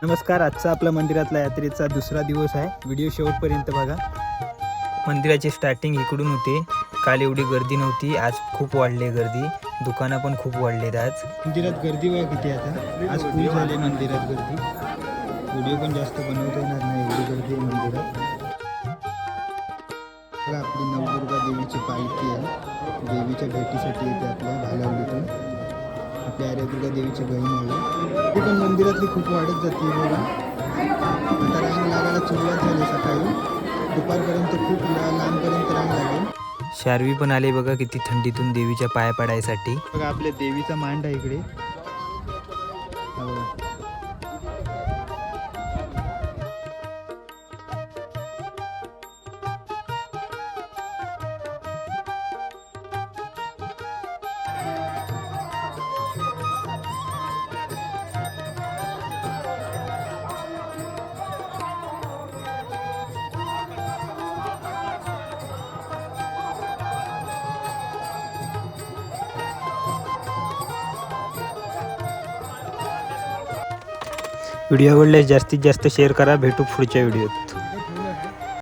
नमस्कार, आजचा आपला मंदिरातला यात्रेचा दुसरा दिवस आहे. व्हिडिओ शेवटपर्यंत बघा. मंदिराची स्टार्टिंग इकडून होते. काल एवढी गर्दी नव्हती, आज खूप वाढली गर्दी. दुकानं पण खूप वाढलेत आज. मंदिरात गर्दी बघा किती आता. आज फुल झाले मंदिरात गर्दी. व्हिडिओ पण जास्त बनवता येणार नाही, एवढी गर्दी आहे मंदिरात. बघा आपली नवदुर्गा देवीची पालखी आहे. देवीच्या भेटीसाठी येते आपल्या भालावलीतून. आपल्या आर्यदुर्गा देवीची बहीण आहे. ती पण मंदिरातली खूप वाढत जाते बघा. आता रांग लागायला सुरुवात झाली. सकाळी दुपारपर्यंत खूप लांबपर्यंत रांग लागेल. शार्वी पण आले बघा, किती थंडीतून देवीच्या पाया पडायसाठी. बघा आपल्या देवीचा मांड आहे इकडे. व्हिडिओ आवडल्यास जास्तीत जास्त शेअर करा. भेटू पुढच्या व्हिडिओत.